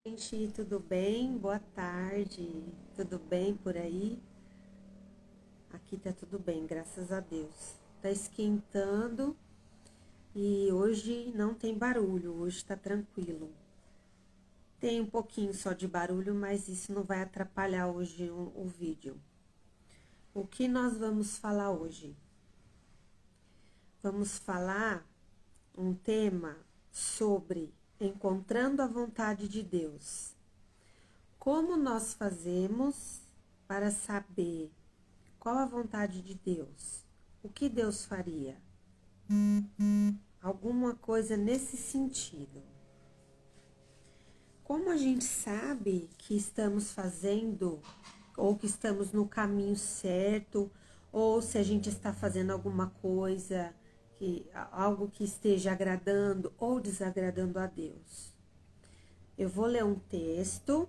Gente, tudo bem? Boa tarde. Tudo bem por aí? Aqui tá tudo bem, graças a Deus. Tá esquentando e hoje não tem barulho, hoje tá tranquilo. Tem um pouquinho só de barulho, mas isso não vai atrapalhar hoje o vídeo. O que nós vamos falar hoje? Vamos falar um tema sobre encontrando a vontade de Deus. Como nós fazemos para saber qual a vontade de Deus? O que Deus faria? Alguma coisa nesse sentido. Como a gente sabe que estamos fazendo ou que estamos no caminho certo, ou se a gente está fazendo alguma coisa algo que esteja agradando ou desagradando a Deus? Eu vou ler um texto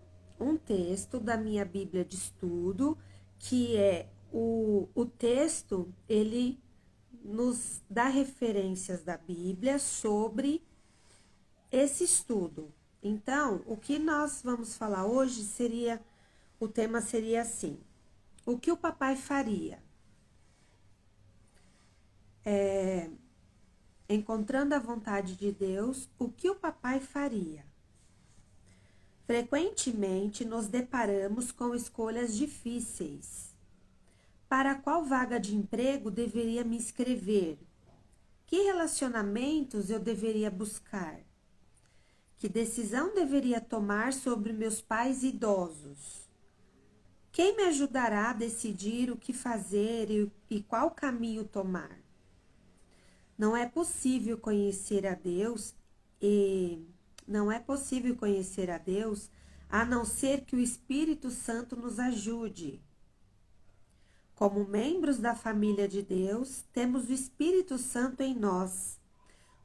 da minha Bíblia de estudo, que é o texto, ele nos dá referências da Bíblia sobre esse estudo. Então, o que nós vamos falar hoje o tema seria assim: o que o papai faria? Encontrando a vontade de Deus, o que o papai faria? Frequentemente nos deparamos com escolhas difíceis. Para qual vaga de emprego deveria me inscrever? Que relacionamentos eu deveria buscar? Que decisão deveria tomar sobre meus pais idosos? Quem me ajudará a decidir o que fazer e qual caminho tomar? Não é possível conhecer a Deus e não é possível conhecer a Deus a não ser que o Espírito Santo nos ajude. Como membros da família de Deus, temos o Espírito Santo em nós.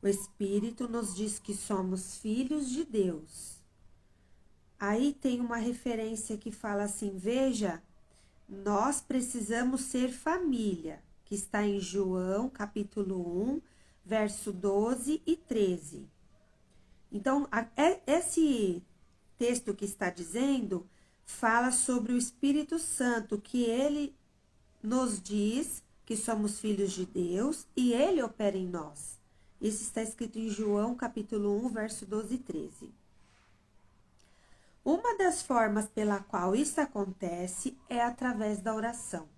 O Espírito nos diz que somos filhos de Deus. Aí tem uma referência que fala assim: veja, nós precisamos ser família, que está em João, capítulo 1, verso 12 e 13. Então, esse texto que está dizendo fala sobre o Espírito Santo, que ele nos diz que somos filhos de Deus e ele opera em nós. Isso está escrito em João, capítulo 1, verso 12 e 13. Uma das formas pela qual isso acontece é através da oração.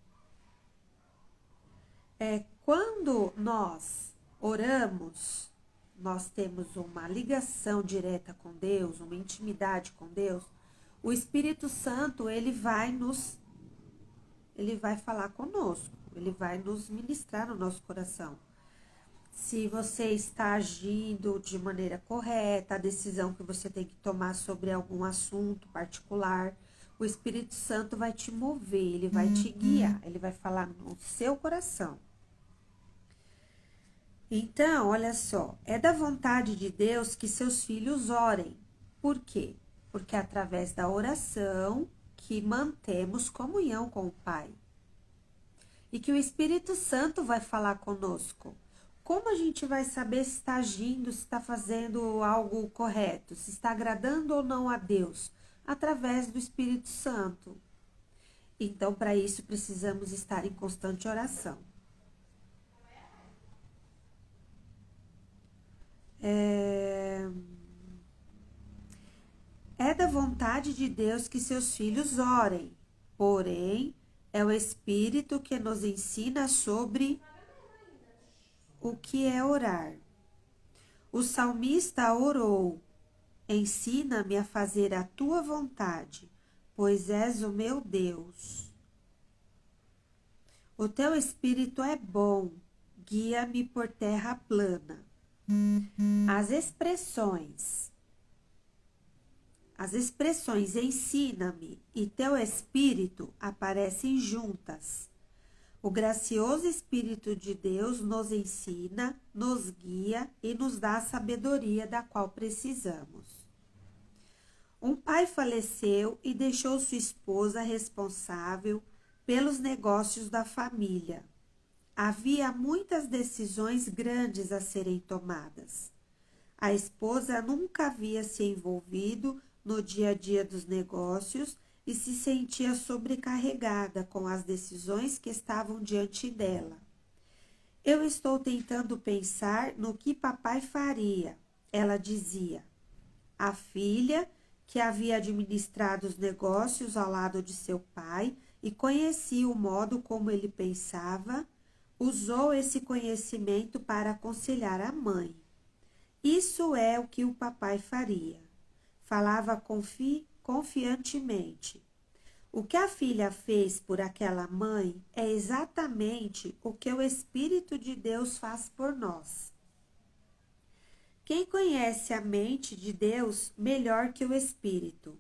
Quando nós oramos, nós temos uma ligação direta com Deus, uma intimidade com Deus. O Espírito Santo, ele vai falar conosco, ele vai nos ministrar no nosso coração. Se você está agindo de maneira correta, a decisão que você tem que tomar sobre algum assunto particular, o Espírito Santo vai te mover, ele vai te guiar, ele vai falar no seu coração. Então, olha só, é da vontade de Deus que seus filhos orem. Por quê? Porque é através da oração que mantemos comunhão com o Pai. E que o Espírito Santo vai falar conosco. Como a gente vai saber se está agindo, se está fazendo algo correto, se está agradando ou não a Deus? Através do Espírito Santo. Então, para isso, precisamos estar em constante oração. É da vontade de Deus que seus filhos orem, porém, é o Espírito que nos ensina sobre o que é orar. O salmista orou: ensina-me a fazer a tua vontade, pois és o meu Deus. O teu Espírito é bom, guia-me por terra plana. As expressões ensina-me e teu Espírito aparecem juntas. O gracioso Espírito de Deus nos ensina, nos guia e nos dá a sabedoria da qual precisamos. Um pai faleceu e deixou sua esposa responsável pelos negócios da família. Havia muitas decisões grandes a serem tomadas. A esposa nunca havia se envolvido no dia a dia dos negócios e se sentia sobrecarregada com as decisões que estavam diante dela. Eu estou tentando pensar no que papai faria, ela dizia. A filha, que havia administrado os negócios ao lado de seu pai e conhecia o modo como ele pensava, usou esse conhecimento para aconselhar a mãe. Isso é o que o papai faria. Falava confiantemente. O que a filha fez por aquela mãe é exatamente o que o Espírito de Deus faz por nós. Quem conhece a mente de Deus melhor que o Espírito?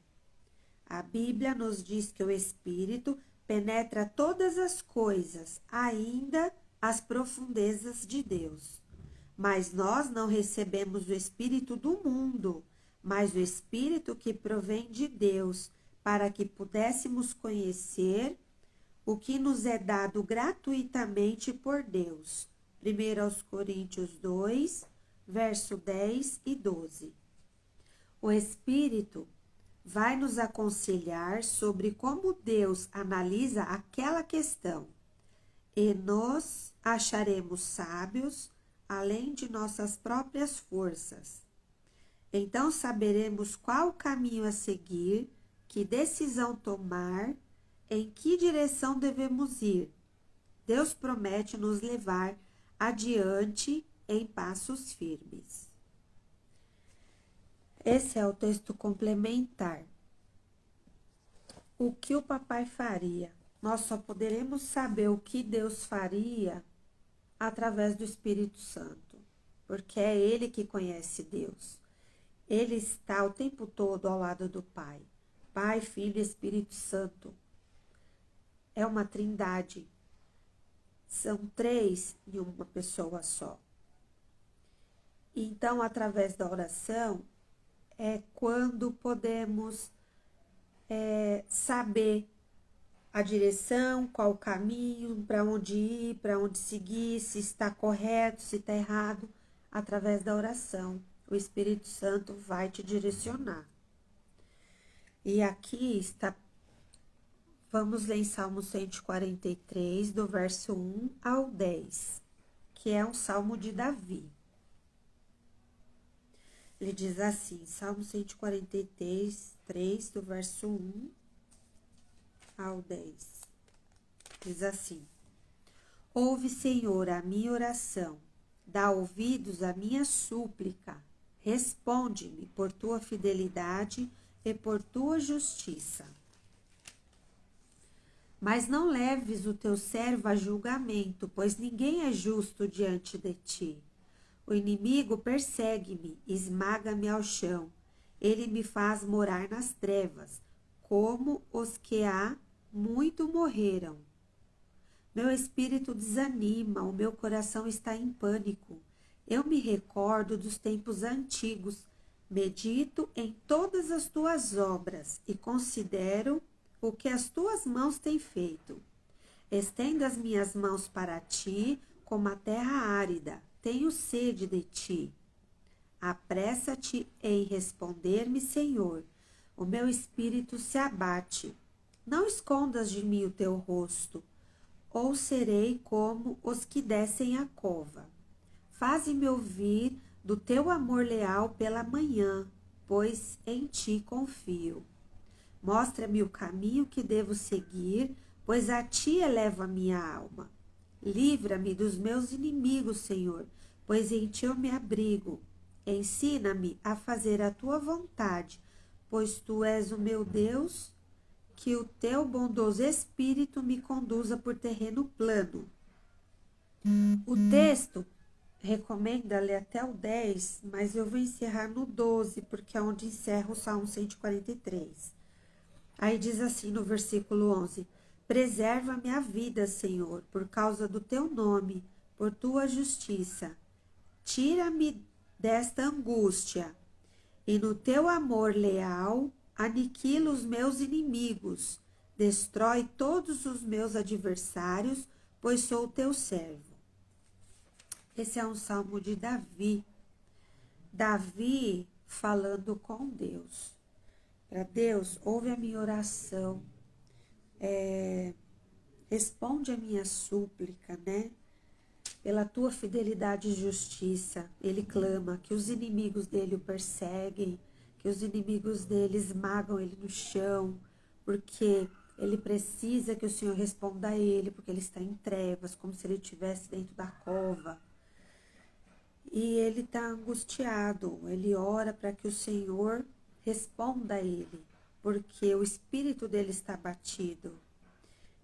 A Bíblia nos diz que o Espírito penetra todas as coisas, ainda as profundezas de Deus. Mas nós não recebemos o Espírito do mundo, mas o Espírito que provém de Deus, para que pudéssemos conhecer o que nos é dado gratuitamente por Deus. 1 Coríntios 2, verso 10 e 12. O Espírito vai nos aconselhar sobre como Deus analisa aquela questão e nos acharemos sábios além de nossas próprias forças. Então saberemos qual caminho a seguir, que decisão tomar, em que direção devemos ir. Deus promete nos levar adiante em passos firmes. Esse é o texto complementar. O que o papai faria? Nós só poderemos saber o que Deus faria através do Espírito Santo, porque é Ele que conhece Deus. Ele está o tempo todo ao lado do Pai. Pai, Filho e Espírito Santo. É uma trindade. São três em uma pessoa só. Então, através da oração, é quando podemos saber a direção, qual o caminho, para onde ir, para onde seguir, se está correto, se está errado. Através da oração, o Espírito Santo vai te direcionar. E aqui está, vamos ler em Salmo 143, do verso 1 ao 10, que é um salmo de Davi. Ele diz assim, Salmo 143, do verso 1 ao 10. Diz assim: Ouve, Senhor, a minha oração, dá ouvidos à minha súplica, responde-me por tua fidelidade e por tua justiça. Mas não leves o teu servo a julgamento, pois ninguém é justo diante de ti. O inimigo persegue-me, esmaga-me ao chão. Ele me faz morar nas trevas, como os que há muito morreram. Meu espírito desanima, o meu coração está em pânico. Eu me recordo dos tempos antigos, medito em todas as tuas obras e considero o que as tuas mãos têm feito. Estendo as minhas mãos para ti, como a terra árida, tenho sede de ti. Apressa-te em responder-me, Senhor. O meu espírito se abate. Não escondas de mim o teu rosto, ou serei como os que descem a cova. Faze-me ouvir do teu amor leal pela manhã, pois em ti confio. Mostra-me o caminho que devo seguir, pois a ti elevo a minha alma. Livra-me dos meus inimigos, Senhor, pois em ti eu me abrigo. Ensina-me a fazer a tua vontade, pois tu és o meu Deus. Que o teu bondoso Espírito me conduza por terreno plano. O texto recomenda ler até o 10, mas eu vou encerrar no 12, porque é onde encerra o Salmo 143. Aí diz assim no versículo 11: Preserva-me a vida, Senhor, por causa do teu nome, por tua justiça. Tira-me desta angústia, e no teu amor leal, aniquila os meus inimigos. Destrói todos os meus adversários, pois sou teu servo. Esse é um salmo de Davi. Davi falando com Deus. para Deus, ouve a minha oração, responde a minha súplica, né? Pela tua fidelidade e justiça, ele clama que os inimigos dele o perseguem, que os inimigos dele esmagam ele no chão, porque ele precisa que o Senhor responda a ele, porque ele está em trevas, como se ele estivesse dentro da cova. E ele está angustiado, ele ora para que o Senhor responda a ele, porque o espírito dele está abatido.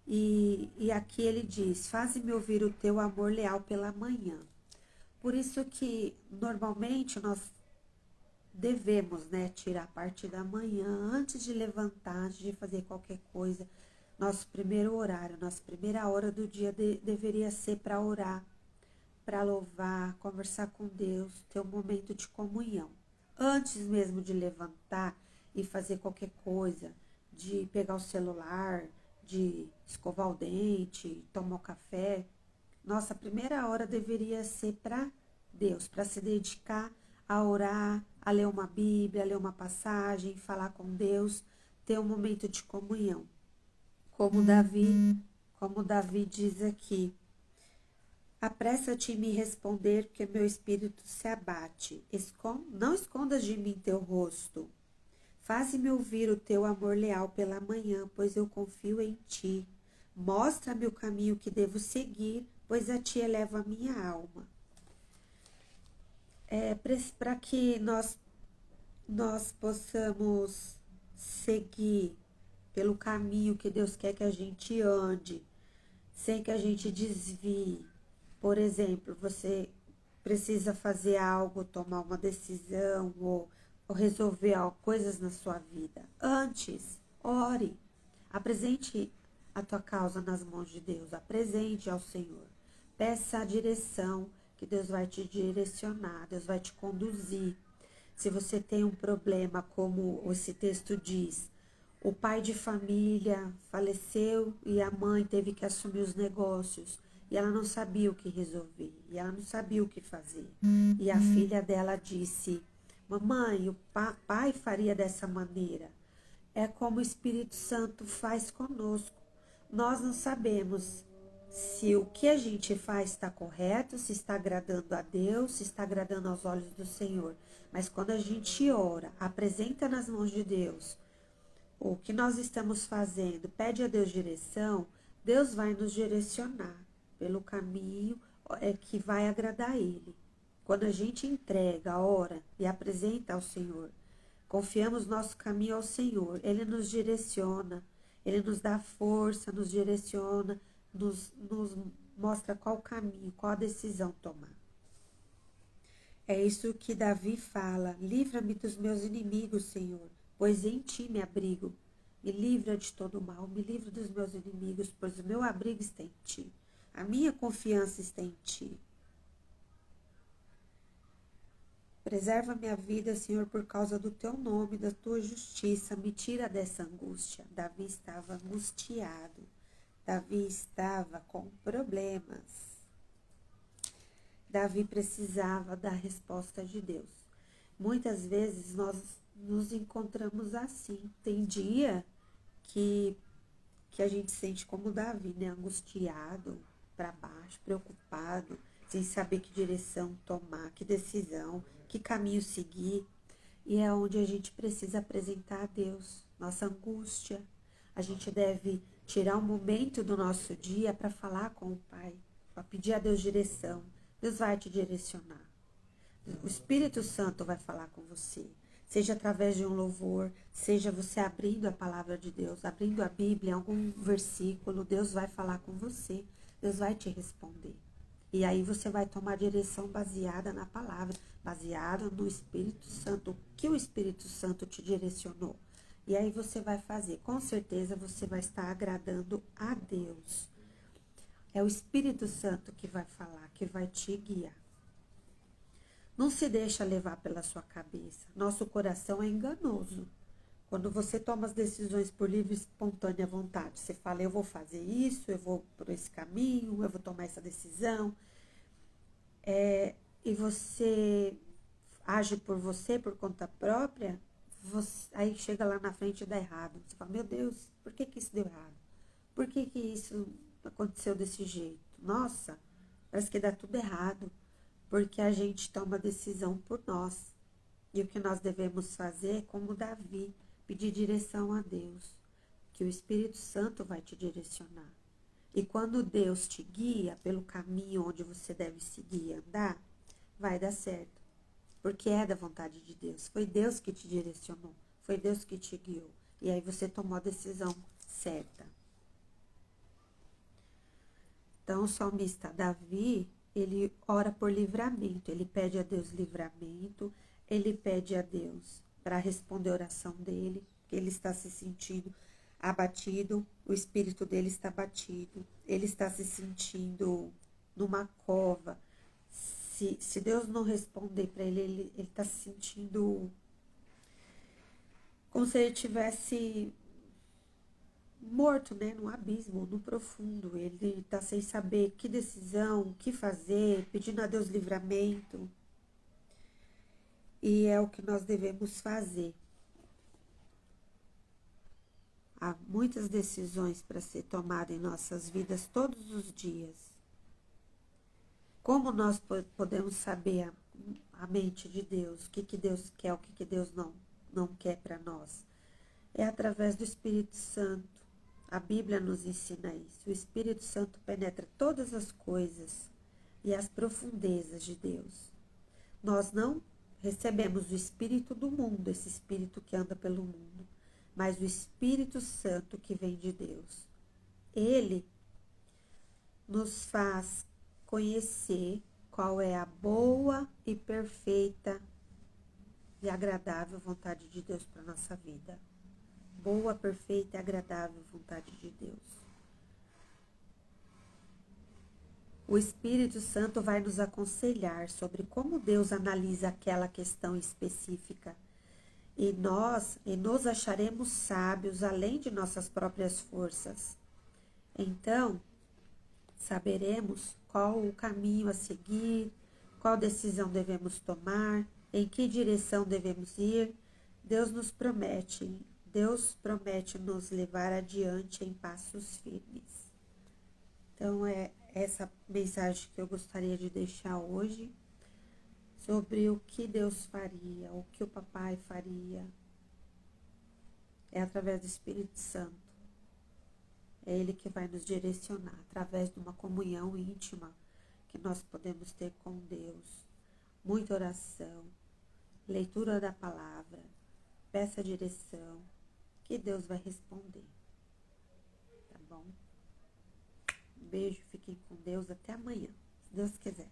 E aqui ele diz, faze-me ouvir o teu amor leal pela manhã. Por isso que normalmente nós devemos, né, tirar a parte da manhã, antes de levantar, antes de fazer qualquer coisa. Nosso primeiro horário, nossa primeira hora do dia deveria ser para orar, para louvar, conversar com Deus, ter um momento de comunhão. Antes mesmo de levantar e fazer qualquer coisa, de pegar o celular, de escovar o dente, tomar o café, nossa primeira hora deveria ser para Deus, para se dedicar a orar, a ler uma Bíblia, a ler uma passagem, falar com Deus, ter um momento de comunhão. Como Davi diz aqui, apressa-te em me responder, porque meu espírito se abate. Não escondas de mim teu rosto. Faze-me ouvir o teu amor leal pela manhã, pois eu confio em ti. Mostra-me o caminho que devo seguir, pois a ti elevo a minha alma. Para que nós possamos seguir pelo caminho que Deus quer que a gente ande, sem que a gente desvie. Por exemplo, você precisa fazer algo, tomar uma decisão ou resolver coisas na sua vida. Antes, ore, apresente a tua causa nas mãos de Deus, apresente ao Senhor. Peça a direção, que Deus vai te direcionar, Deus vai te conduzir. Se você tem um problema, como esse texto diz, o pai de família faleceu e a mãe teve que assumir os negócios. E ela não sabia o que resolver, e ela não sabia o que fazer. E a filha dela disse, mamãe, o pai faria dessa maneira. É como o Espírito Santo faz conosco. Nós não sabemos se o que a gente faz está correto, se está agradando a Deus, se está agradando aos olhos do Senhor. Mas quando a gente ora, apresenta nas mãos de Deus o que nós estamos fazendo, pede a Deus direção, Deus vai nos direcionar pelo caminho que vai agradar a Ele. Quando a gente entrega, ora e apresenta ao Senhor, confiamos nosso caminho ao Senhor, Ele nos direciona, Ele nos dá força, nos direciona, nos mostra qual caminho, qual a decisão tomar. É isso que Davi fala, livra-me dos meus inimigos, Senhor, pois em ti me abrigo. Me livra de todo mal, me livra dos meus inimigos, pois o meu abrigo está em ti. A minha confiança está em ti. Preserva minha vida, Senhor, por causa do teu nome, da tua justiça. Me tira dessa angústia. Davi estava angustiado. Davi estava com problemas. Davi precisava da resposta de Deus. Muitas vezes nós nos encontramos assim. Tem dia que a gente sente como Davi, né? Angustiado, para baixo, preocupado, sem saber que direção tomar, que decisão, que caminho seguir. E é onde a gente precisa apresentar a Deus nossa angústia. A gente deve tirar um momento do nosso dia para falar com o Pai, para pedir a Deus direção. Deus vai te direcionar. O Espírito Santo vai falar com você. Seja através de um louvor, seja você abrindo a palavra de Deus, abrindo a Bíblia, algum versículo, Deus vai falar com você. Deus vai te responder. E aí você vai tomar direção baseada na palavra, baseada no Espírito Santo, o que o Espírito Santo te direcionou. E aí você vai fazer. Com certeza você vai estar agradando a Deus. É o Espírito Santo que vai falar, que vai te guiar. Não se deixa levar pela sua cabeça. Nosso coração é enganoso. Quando você toma as decisões por livre e espontânea vontade, você fala, eu vou fazer isso, eu vou por esse caminho, eu vou tomar essa decisão. E você age por você, por conta própria, aí chega lá na frente e dá errado. Você fala, meu Deus, por que que isso deu errado? Por que que isso aconteceu desse jeito? Nossa, parece que dá tudo errado, porque a gente toma decisão por nós. E o que nós devemos fazer é como Davi, pedir direção a Deus, que o Espírito Santo vai te direcionar. E quando Deus te guia pelo caminho onde você deve seguir e andar, vai dar certo. Porque é da vontade de Deus. Foi Deus que te direcionou. Foi Deus que te guiou. E aí você tomou a decisão certa. Então, o salmista Davi, ele ora por livramento. Ele pede a Deus livramento. Ele pede a Deus para responder a oração dele. Que ele está se sentindo abatido. O espírito dele está abatido. Ele está se sentindo numa cova. Se Deus não responder para ele está se sentindo como se ele tivesse morto, né, no abismo, no profundo. Ele está sem saber que decisão, o que fazer, pedindo a Deus livramento. E é o que nós devemos fazer. Há muitas decisões para ser tomadas em nossas vidas todos os dias. Como nós podemos saber a mente de Deus, o que Deus quer, o que Deus não quer para nós? É através do Espírito Santo. A Bíblia nos ensina isso. O Espírito Santo penetra todas as coisas e as profundezas de Deus. Nós não recebemos o Espírito do mundo, esse Espírito que anda pelo mundo, mas o Espírito Santo que vem de Deus. Ele nos faz conhecer qual é a boa e perfeita e agradável vontade de Deus para a nossa vida. Boa, perfeita e agradável vontade de Deus. O Espírito Santo vai nos aconselhar sobre como Deus analisa aquela questão específica. E nos acharemos sábios além de nossas próprias forças. Então, saberemos qual o caminho a seguir, qual decisão devemos tomar, em que direção devemos ir. Deus promete nos levar adiante em passos firmes. Então, é essa mensagem que eu gostaria de deixar hoje sobre o que Deus faria, o que o papai faria. É através do Espírito Santo. É Ele que vai nos direcionar, através de uma comunhão íntima que nós podemos ter com Deus. Muita oração, leitura da palavra, peça direção, que Deus vai responder. Tá bom? Um beijo, fiquem com Deus, até amanhã, se Deus quiser.